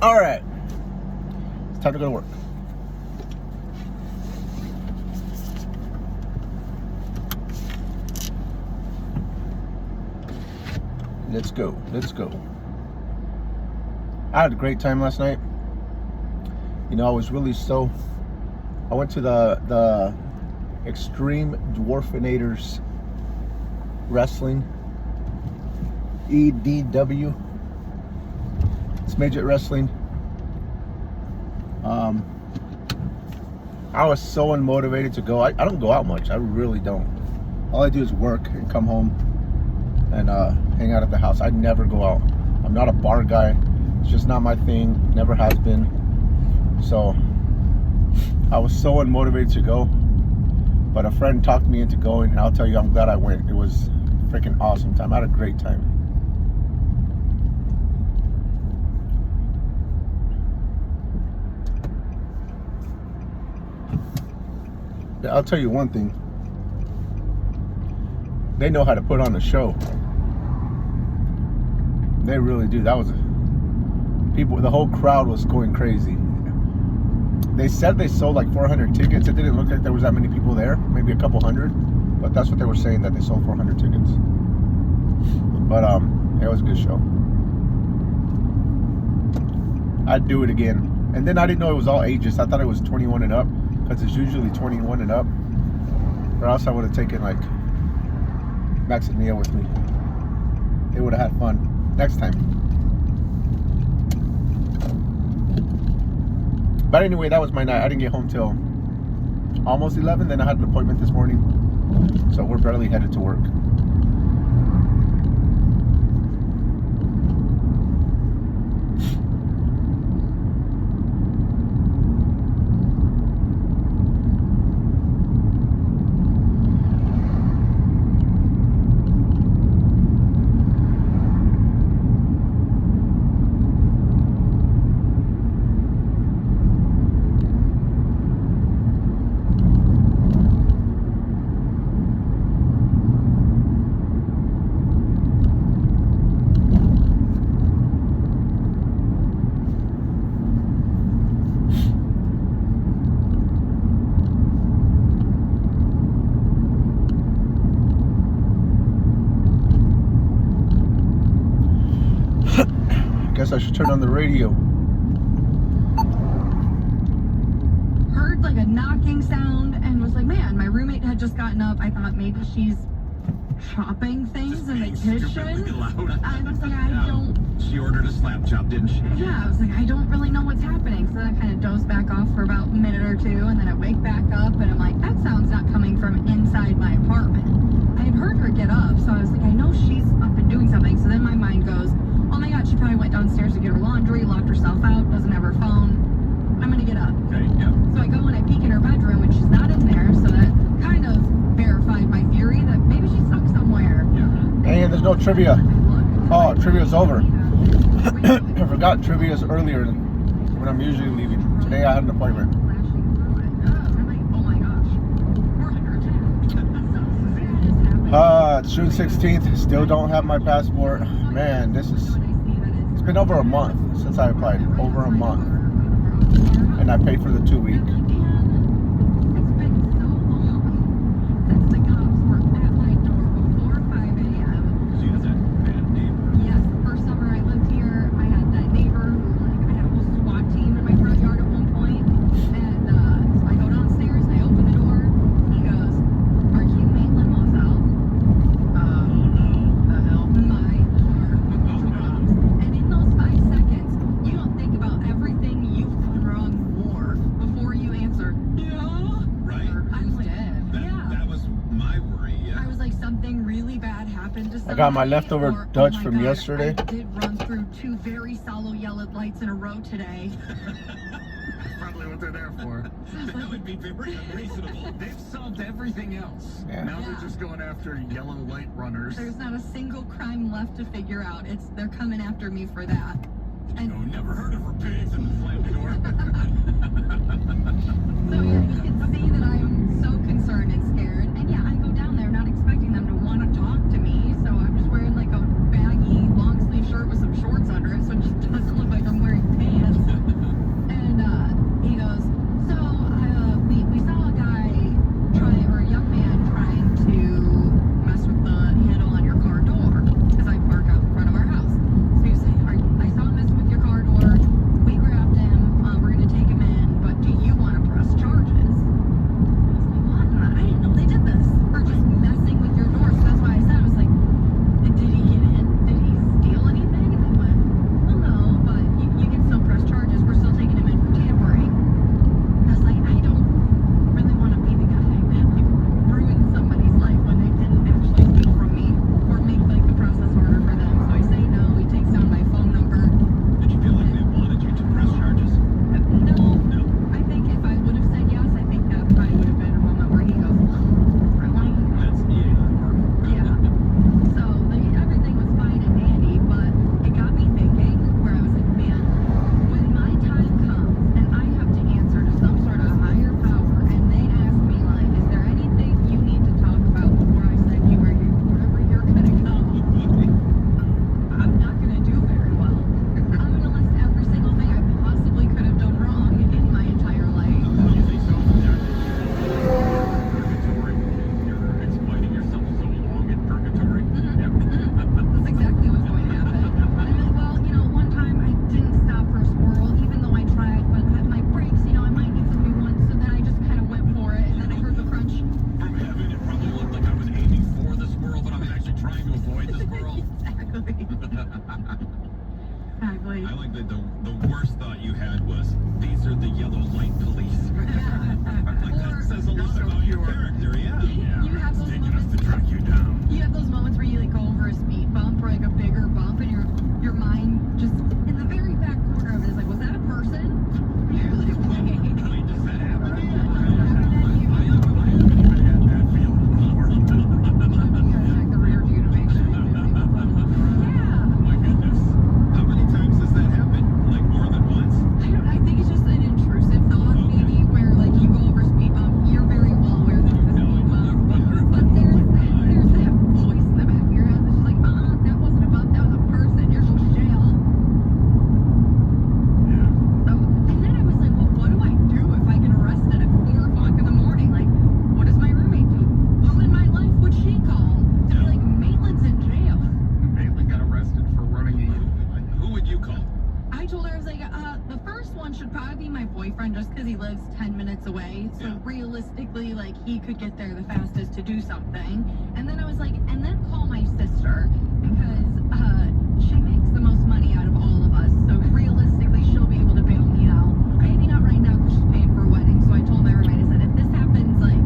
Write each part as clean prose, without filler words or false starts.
All right. It's time to go to work. Let's go. Let's go. I had a great time last night. You know, I was really I went to the Extreme Dwarfinators Wrestling, EDW. It's midget wrestling. I was so unmotivated to go. I don't go out much. I really don't. All I do is work and come home and hang out at the house. I never go out. I'm not a bar guy. It's just not my thing. Never has been. So I was so unmotivated to go. But a friend talked me into going, and I'll tell you, I'm glad I went. It was a freaking awesome time. I had a great time. I'll tell you one thing. They know how to put on a show. They really do. That was the whole crowd was going crazy. They said they sold like 400 tickets. It didn't look like there was that many people there, maybe a couple hundred, but that's what they were saying, that they sold 400 tickets. But it was a good show. I'd do it again. And then I didn't know it was all ages. I thought it was 21 and up, because it's usually 21 and up. Or else I would have taken like Max and Mia with me. They would have had fun next time. But anyway, that was my night. I didn't get home till almost 11. Then I had an appointment this morning, so we're barely headed to work. Guess I should turn on the radio. Heard like a knocking sound and was like, man, my roommate had just gotten up. I thought maybe she's chopping things in the kitchen. I was like, I don't. She ordered a slap chop, didn't she? Yeah, I was like, I don't really know what's happening. So then I kind of dozed back off for about a minute or two, and then I wake back up and I'm like, that sound's not coming from inside my apartment. I had heard her get up, so I was like, I know she's up and doing something. So then my mind goes, oh my god, she probably went downstairs to get her laundry, locked herself out, doesn't have her phone. I'm gonna get up. Okay, yeah. So I go and I peek in her bedroom and she's not in there, so that kind of verified my theory that maybe she's stuck somewhere. Yeah. Hey, there's no trivia. Oh, trivia's over. I forgot trivia's earlier when I'm usually leaving. Today I had an appointment. It's June 16th. Still don't have my passport. Man, it's been over a month since I applied. Over a month. And I paid for the 2 week. I got my leftover Dutch from yesterday. I did run through 2 very sallow yellow lights in a row today. Probably what they're there for. That would be very unreasonable. They've solved everything else. Yeah. Now they're just going after yellow light runners. There's not a single crime left to figure out. They're coming after me for that. And never heard of repeats in the slam door. So yeah, you can see that I'm so concerned and scared. And yeah, I go down there not expecting them to want to talk to me. So I'm just wearing like a baggy long sleeve shirt with some shorts under it, so it just doesn't look like I'm wearing pants. the worst thought you had was, these are the yellow light police. Like, that says a lot about your character, yeah. You have those Taking us moments. to track you down. You have those moments where you like go over a speed bump or like a bigger bump, and your mind just in the very back corner of it is like, was that a person? You're like, wait. Wait, does that happen to you? I I had that feeling before. You gotta check the rear view to make sure you didn't make a puddle of yeah. My goodness. How many times has that happened? Like more than once? I think it's just an intrusive thought, maybe, where like you go over a speed bump, you're very well aware that it's a speed bump, but there's that voice in the back of your head that's just like, that wasn't a bump, that was a person, you're going to jail. Yeah. So, and then I was like, well, what do I do if I get arrested at 4 o'clock in the morning? Like, what does my roommate do? Who in my life would she call? To be like, Maitland's in jail. Maitland got arrested for running a Who would you call? I told her, I was like, the first one should probably be my boyfriend just because he lives 10 minutes away. So Yeah. realistically, like, he could get there the fastest to do something. And then I was like, and then call my sister because she makes the most money out of all of us. So realistically, she'll be able to bail me out. Maybe not right now because she's paying for a wedding. So I told everybody, I said, if this happens, like,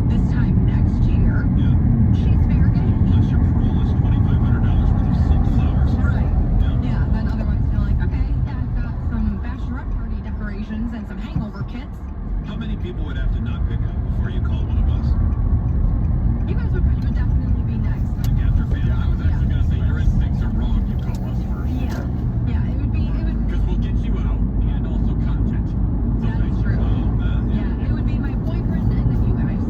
this time next year, Yeah. she's fair game. Plus your parole is $2,500 worth of sunflowers. Right. Yeah. Yeah, then otherwise they're like, okay, yeah, I've got some bachelorette party decorations and some hangover kits. How many people would have to not pick up before you call one of us? You guys would definitely be next. Like after family? I was actually gonna say your instincts are wrong. You call us first. Yeah, it would be, Because we'll get you out and also content. So That is thanks for true. calling that. yeah, it would be my boyfriend and then you guys.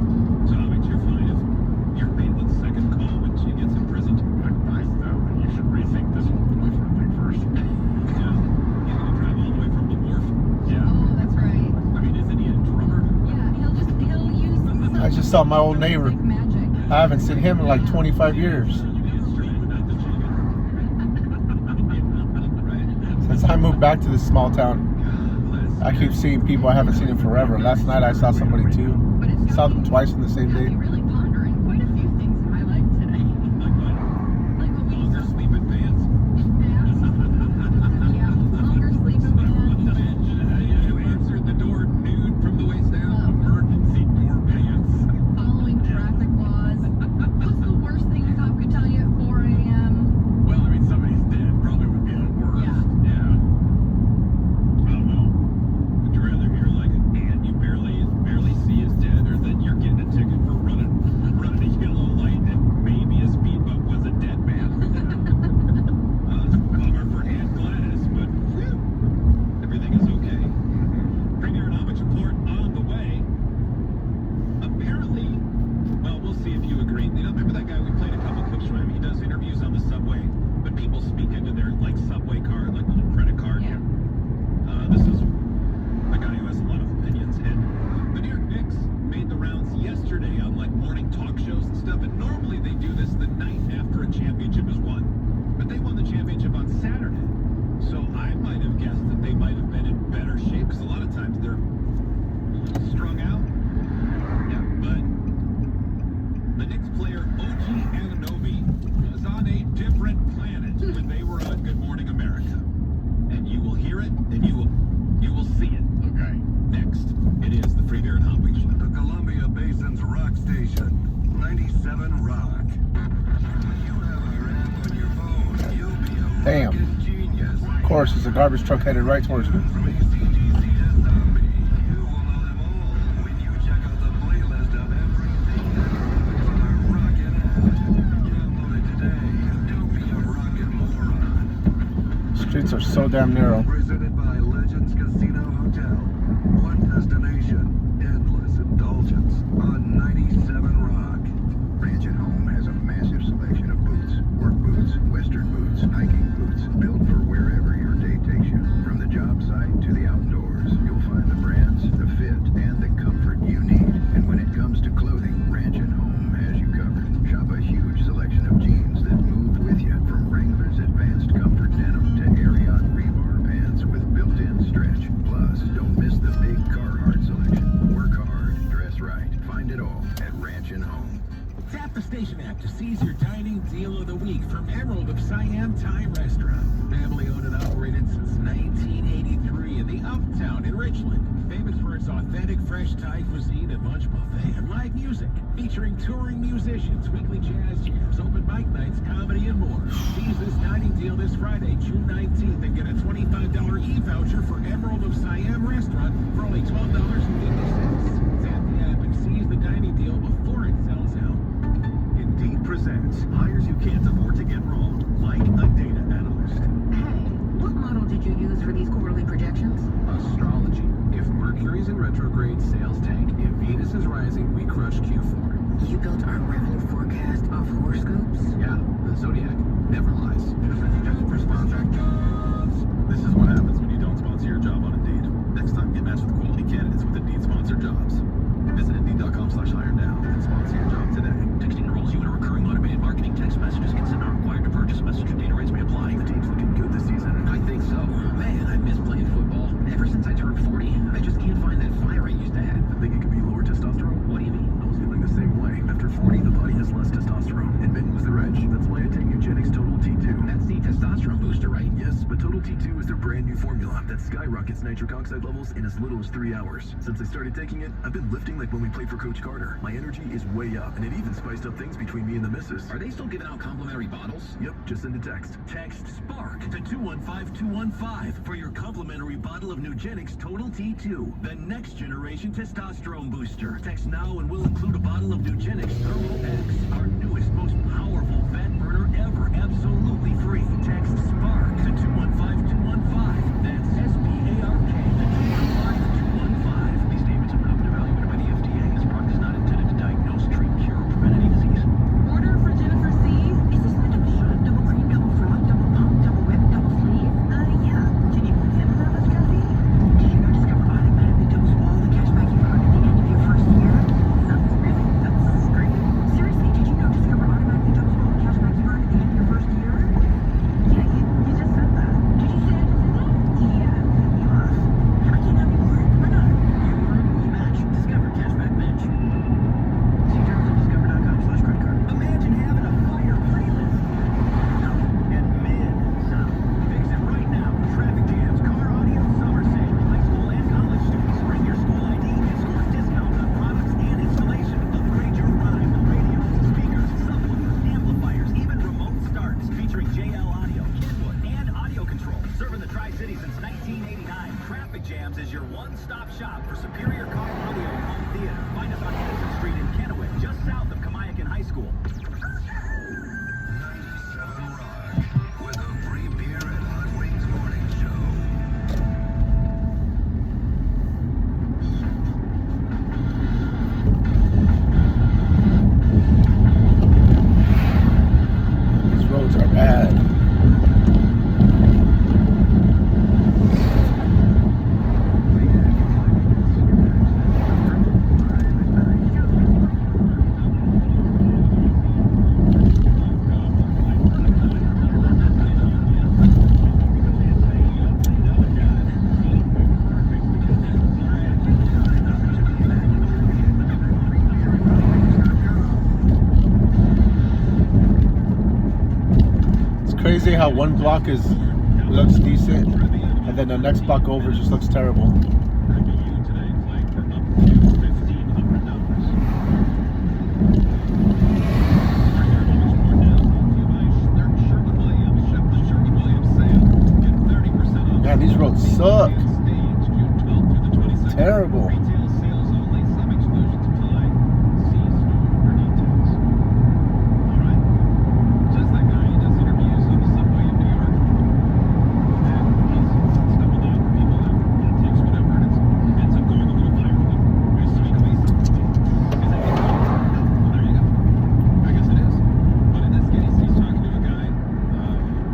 So how about you're fine if you're Maitland's second call when she gets imprisoned? I you should rethink this whole boyfriend thing first. Yeah. He's gonna drive all the way from the wharf. Oh, that's right. I mean, isn't he a drummer? Yeah, he'll use some I just saw my old neighbor. magic. I haven't seen him in like 25 years. Since I moved back to this small town, I keep seeing people I haven't seen in forever. Last night I saw somebody too. But it's Saw them twice in the same got me day. really pondering quite a few things in my life today. Like what we Longer sleeping pants. yeah, longer sleeping pants. You answered the door nude from the waist down. Emergency door pants. Following traffic laws. What's the worst thing a cop could tell you at 4 a.m.? Well, I mean, somebody's dead. Probably would be the worst. Yeah. I don't know. Would you rather hear like an ant you barely see is dead, or that you're getting a ticket for running a yellow light and maybe a speed bump was a dead man? It's a bummer for Aunt Gladys, but whew, everything is okay. Premier and Homage report on the way. Apparently, well, we'll see if you agree. You know, remember that guy we played a couple clips from him? He does interviews on the subway, but people speak into their like subway card, like little credit card. Yeah. This is a guy who has a lot of opinions, and the New York Knicks made the rounds yesterday on like morning talk shows and stuff, and normally they do this the night after a championship is won, but they won the championship on Saturday, so I might have guessed that they might have been in better shape, because a lot of times they're a little strung out. Yeah, but the Knicks player OG Anunoby was on a different planet when they were on Good Morning America, and you will hear it, and you will see it. Okay. Next, it is the Free Beer and Hot Wings Show. The Columbia Basin's rock station, 97 Rock. When you have our app on your phone, you'll be a Damn. fucking genius. Of course, there's a garbage truck headed right towards me. From ACDC to Zombie, you will know them all when you check out the playlist of everything on our rockin' app. Download it today and don't be a rockin' moron. Streets are so damn narrow. Presented by Legends Casino Hotel. One destination, endless indulgence on 97 Rock. Ranch at Home has a massive selection of boots, work boots, western boots, hiking boots, built for wherever your day takes you. From the job site to the outdoors, you'll find the brands, the fit, and the comfort you need. And when it comes to clothing, Ranch at Home has you covered. Shop a huge selection of jeans that move with you, from Wrangler's advanced comfort denim to Ariat rebar pants with built-in stretch. Plus, don't miss the big Carhartt selection. Work hard, dress right. Find it all at Ranch and Home. Tap the station app to seize your dining deal of the week from Emerald of Siam Thai Restaurant. Family owned and operated since 19 Fresh Thai cuisine and lunch buffet and live music featuring touring musicians, weekly jazz jams, open mic nights, comedy, and more. Seize this dining deal this Friday, June 19th, and get a $25 e-voucher for Emerald of Siam restaurant for only $12.50. Tap the app and seize the dining deal before it sells out. Indeed presents hires you can't afford to get wrong, like a data analyst. Hey, what model did you use for these quarterly projections? Astrology. If Mercury's in retrograde, sales tank. If Venus is rising, we crush Q4. You built our revenue forecast off horoscopes? Yeah, the Zodiac never lies. This is what happens when you don't sponsor your job on Indeed. Next time, get matched with quality candidates with Indeed sponsored jobs. Visit Indeed.com/hire now and sponsor your job today. Texting enrolls you in a recurring automated marketing text messages. Consent not required to purchase. Messenger data rates may apply. The team's looking good this season. I think so. Man, I miss playing football. Ever since I turned 40, I just can't find that fire I used to have. I think it could be lower testosterone. What do you mean? I was feeling the same way. After 40, the body has less testosterone, and men lose their edge. That's why I take Nugenix Total T2. That's the testosterone booster, right? Yes, but Total T2 is their brand new formula that skyrockets nitric oxide levels in as little as 3 hours. Since I started taking it, I've been lifting like when we played for Coach Carter. My energy is way up, and it even spiced up things between me and the missus. Are they still giving out complimentary bottles? Yep, just send a text. Text SPARK to 215215 for your complimentary bottle of Nugenix Total T2, the next generation testosterone booster. Text now and we'll include a bottle of Nugenix Thermo X, our newest, most powerful fat burner ever, absolutely free. Text SPARK to 215215. That's SPARK to 215215. These statements have not been evaluated by the FDA. This product is not intended to diagnose, treat, cure, or prevent any disease. Order for Jennifer C. Is this like double shot, double cream, double frog, double pump, double whip, double sleeve? Yeah. Did you put him on this coffee? Did you know Discover automatically doubles all the cashback you earn at the end of your first year? Really? That's great. Seriously, did you know Discover automatically doubles all the cashback you earn at the end of your first year? Yeah, you just said that. Did you say I just said that? Yeah, cut me off. I can't have you more. Why not? We match. Discover cashback match. See terms at discover.com/credit card. Imagine having a fire playlist. And mid sound. Fix it right now. Traffic jams, car audio, summer sale. High school and college students. Bring your school ID and score discounts on products and installation. Upgrade your rhyme with radios, speakers, subwoofers, amplifiers, even remote starts. Featuring JL Audio, Kenwood, and Audio Control. Serving the Tri-City since 1989. Traffic Jams is your one-stop shop for superior car audio and home theater. Find us on Edison Street in Kennewick, just south of Kamayakan High School. 97 Rock with a free beer and hot wings morning show. These roads are bad. Crazy how one block looks decent and then the next block over just looks terrible. Man, these roads suck. Terrible.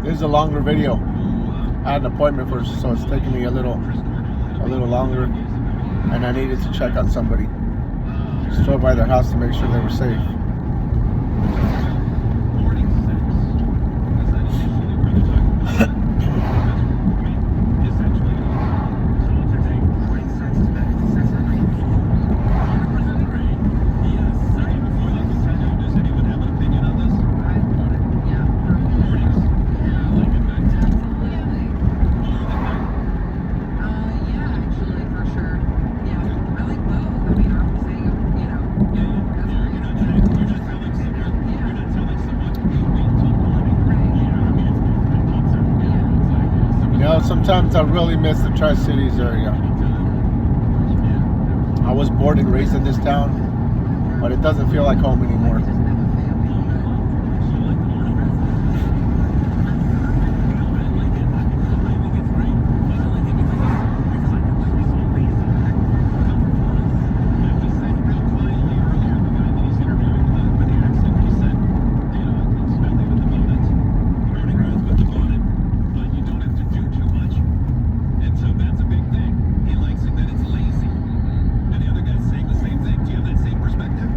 This is a longer video. I had an appointment first, so it's taking me a little longer, and I needed to check on somebody. Just drove by their house to make sure they were safe. Yeah, actually, for sure. Yeah, I like both. Sometimes I really miss the Tri-Cities area. I was born and raised in this town, but it doesn't feel like home anymore.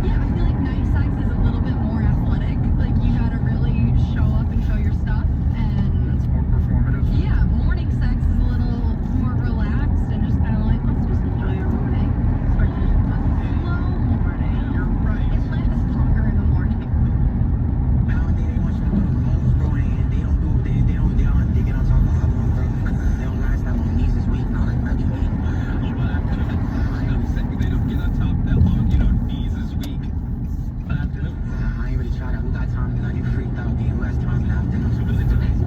Yeah, I feel like night sex is a little bit more athletic. Like you gotta really show up and show your stuff. And It's more performative. yeah, morning sex is a little more relaxed and just kind of like, let's just enjoy our morning. It's like a slow morning. You're right. It lasts longer in the morning. Nowadays they want you to do the most, bro, and they don't get on top of how long, bro. They don't last that long. Knees is weak, now that's not weak. They don't get on top that long, you know, knees is weak. I ain't really try that. Who got time? Because I get freaked out. The US time and afternoon.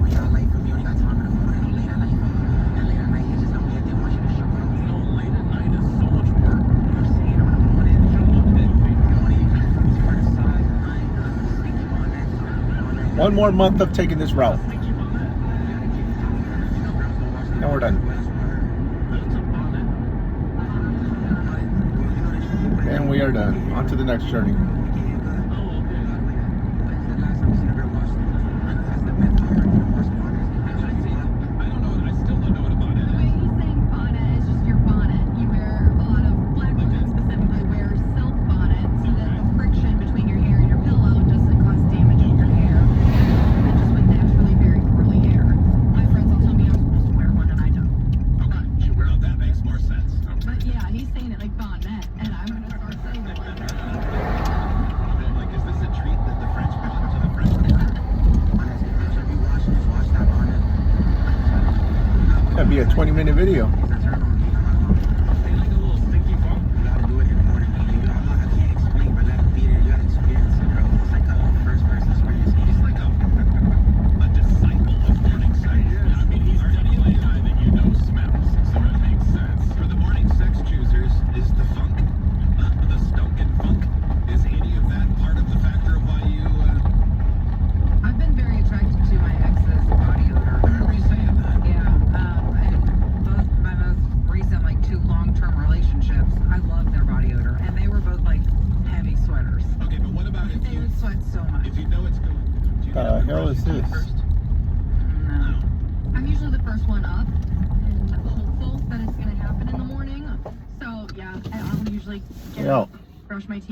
When y'all late for me, only got time in the morning or late at night. And late at night, you just don't get. They want you to show up. You know, late at night is so much work. I'm saying, in the morning, it's for the size and I ain't gonna stick you on that. One more month of taking this route, and we're done. And we are done. On to the next journey. I don't know, I still don't know what about The it. way he's saying bonnet is just your bonnet. You wear a lot of black women specifically wear silk bonnets so that the friction between your hair and your pillow doesn't cause damage to your hair. And just with naturally very curly hair. My friends all tell me I'm supposed to wear one and I don't. Okay, well, that makes more sense. But yeah, he's saying it like bonnet, and I'm gonna start saying it like that. Like, is this a treat that the French brought to the French quarter? That'd be a 20-minute video. They like a little stinky funk? He's like a disciple of morning sex. I mean, he's any guy that you know smells, so it makes sense. For the morning sex choosers, is the funk, the stunk and funk, is any of that part of the factor of why you, I've been very attracted to my ex's body odor. I remember you saying that? Yeah, and both my most recent like 2 long-term relationships, I love their body odor, and they were both like heavy sweaters. Okay, but what about if They you, would sweat so much. if you know it's going, do you The get up and hell brush is your teeth this? first? No. I'm usually the first one up and hopeful that it's gonna happen in the morning. So yeah, I'll usually get Yo. up, brush my teeth.